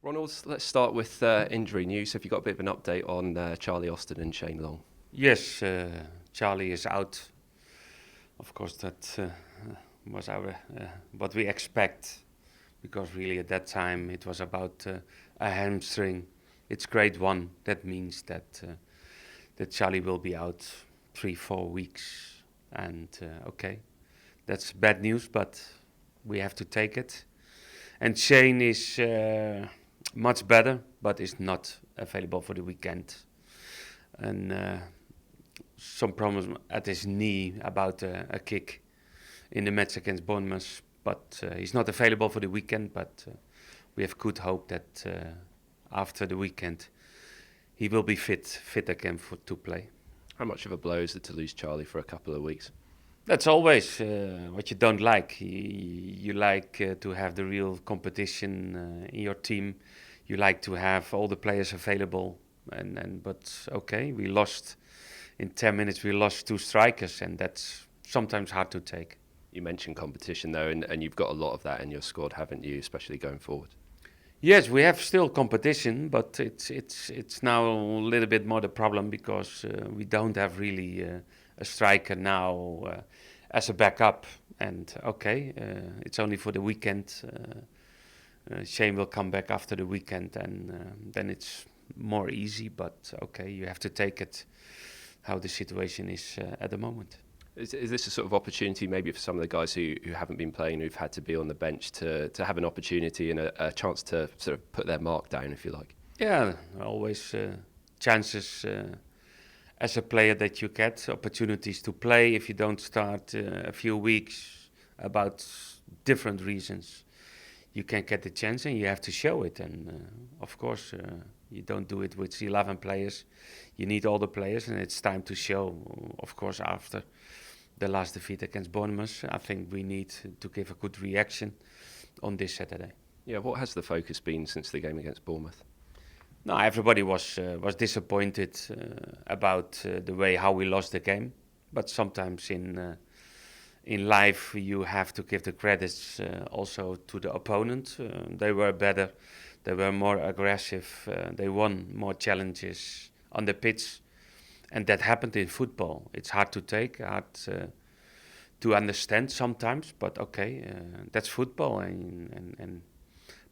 Ronald, let's start with injury news. Have you got a bit of an update on Charlie Austin and Shane Long? Yes, Charlie is out. Of course, that was our what we expect, because really at that time it was about a hamstring. It's grade 1. That means that Charlie will be out 3-4 weeks. And okay, that's bad news, but we have to take it. And Shane is much better, but is not available for the weekend. And some problems at his knee about a kick in the match against Bournemouth, but he's not available for the weekend. But we have good hope that after the weekend he will be fit again to play. How much of a blow is it to lose Charlie for a couple of weeks? That's always what you don't like. You like to have the real competition in your team. You like to have all the players available. But okay, we lost in 10 minutes. We lost 2 strikers, and that's sometimes hard to take. You mentioned competition though, and you've got a lot of that in your squad, haven't you? Especially going forward. Yes, we have still competition, but it's now a little bit more the problem because we don't have really a striker now as a backup. And okay, it's only for the weekend. Shane will come back after the weekend, and then it's more easy. But okay, you have to take it how the situation is at the moment. Is this a sort of opportunity maybe for some of the guys who haven't been playing, who've had to be on the bench to have an opportunity and a chance to sort of put their mark down, if you like? Yeah, always chances as a player that you get, opportunities to play if you don't start a few weeks about different reasons. You can get the chance and you have to show it. And of course, you don't do it with 11 players. You need all the players, and it's time to show. Of course, after the last defeat against Bournemouth, I think we need to give a good reaction on this Saturday. Yeah, what has the focus been since the game against Bournemouth? No, everybody was disappointed about the way how we lost the game. But sometimes in life you have to give the credits also to the opponent. They were better, they were more aggressive, they won more challenges on the pitch, and that happened in football. It's hard to take, hard to understand sometimes, but okay, that's football, and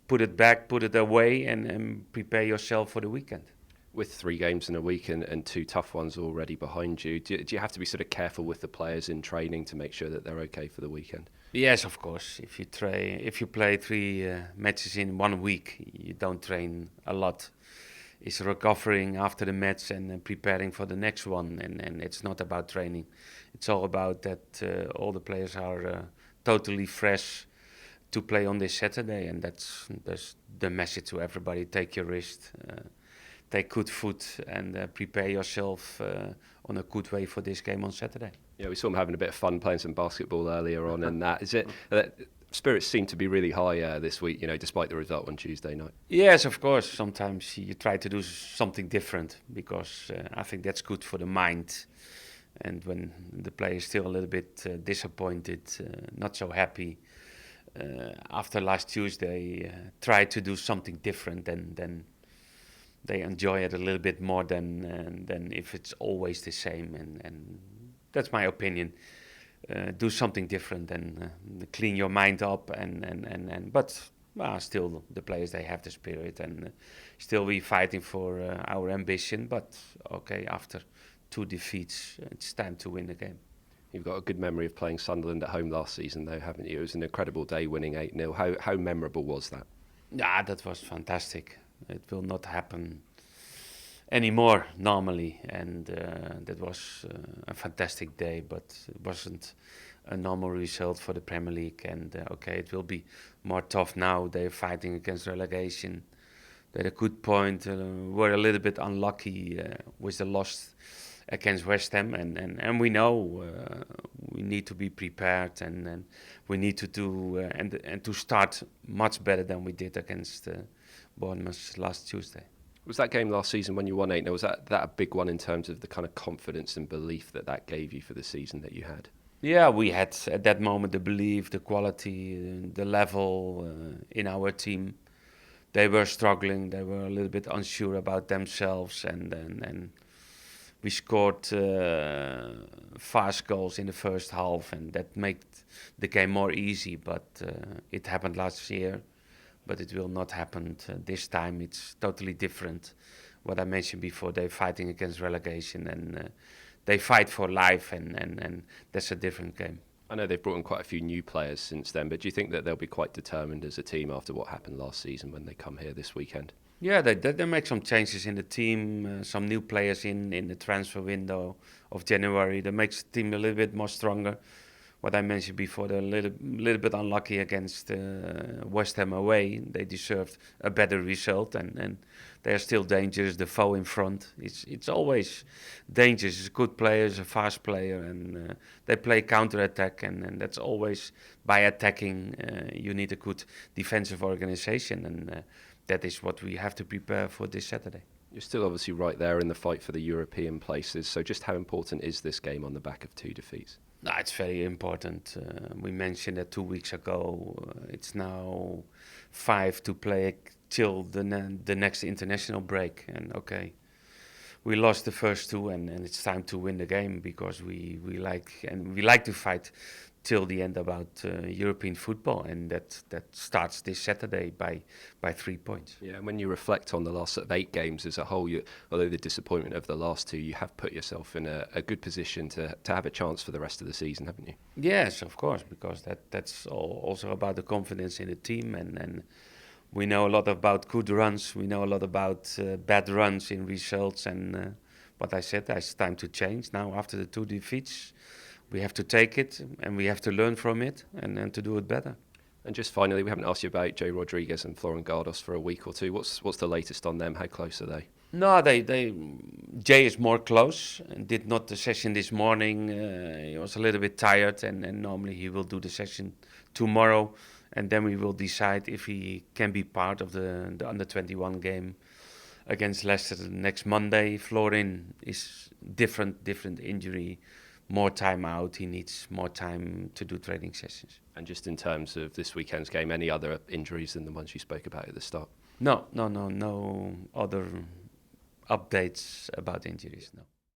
put it back, put it away, and prepare yourself for the weekend. With 3 games in a week and 2 tough ones already behind you, do you have to be sort of careful with the players in training to make sure that they're okay for the weekend? Yes, of course. If you play 3 matches in 1 week, you don't train a lot. It's recovering after the match and preparing for the next one, and it's not about training. It's all about that all the players are totally fresh to play on this Saturday, and that's the message to everybody. Take your rest. Take good food and prepare yourself on a good way for this game on Saturday. Yeah, we saw them having a bit of fun playing some basketball earlier on, and that is it. Spirits seem to be really high this week, despite the result on Tuesday night. Yes, of course. Sometimes you try to do something different because I think that's good for the mind. And when the player is still a little bit disappointed, not so happy, after last Tuesday, try to do something different, and then they enjoy it a little bit more than if it's always the same. And that's my opinion. Do something different and clean your mind up. But still, the players, they have the spirit, and still we fighting for our ambition. But okay, after 2 defeats, it's time to win the game. You've got a good memory of playing Sunderland at home last season, though, haven't you? It was an incredible day, winning 8-0. How memorable was that? Yeah, that was fantastic. It will not happen anymore normally, and that was a fantastic day, but it wasn't a normal result for the Premier League. And okay, it will be more tough now. They're fighting against relegation. They had a good point. Were a little bit unlucky with the loss against West Ham, and we know we need to be prepared, and we need to do and to start much better than we did against Bournemouth last Tuesday. Was that game last season when you won 8-0, was that a big one in terms of the kind of confidence and belief that gave you for the season that you had? Yeah, we had at that moment the belief, the quality, the level in our team they were struggling. They were a little bit unsure about themselves, and we scored fast goals in the first half, and that made the game more easy. But it happened last year, but it will not happen this time. It's totally different. What I mentioned before, they're fighting against relegation, and they fight for life, and that's a different game. I know they've brought in quite a few new players since then, but do you think that they'll be quite determined as a team after what happened last season when they come here this weekend? Yeah, they make some changes in the team, some new players in the transfer window of January. That makes the team a little bit more stronger. What I mentioned before, they're a little bit unlucky against West Ham away. They deserved a better result, and they're still dangerous. The foe in front, it's always dangerous. It's a good player, it's a fast player, and they play counter-attack, and that's always by attacking. You need a good defensive organization, and that is what we have to prepare for this Saturday. You're still obviously right there in the fight for the European places, so just how important is this game on the back of 2 defeats? No, it's very important. We mentioned that 2 weeks ago. It's now 5 to play till the next international break. And okay, we lost the first 2, and it's time to win the game, because we like to fight till the end about European football, and that starts this Saturday by 3 points. Yeah, and when you reflect on the last sort of 8 games as a whole, although the disappointment of the last 2, you have put yourself in a good position to have a chance for the rest of the season, haven't you? Yes, of course, because that's also about the confidence in the team, and we know a lot about good runs, we know a lot about bad runs in results, and what I said, it's time to change now after the 2 defeats. We have to take it, and we have to learn from it, and to do it better. And just finally, we haven't asked you about Jay Rodriguez and Florent Gardos for a week or two. What's the latest on them? How close are they? No, Jay is more close and did not the session this morning. He was a little bit tired, and normally he will do the session tomorrow, and then we will decide if he can be part of the under-21 game against Leicester next Monday. Florin is different injury. More time out, he needs more time to do training sessions. And just in terms of this weekend's game, any other injuries than the ones you spoke about at the start? No other updates about injuries, no.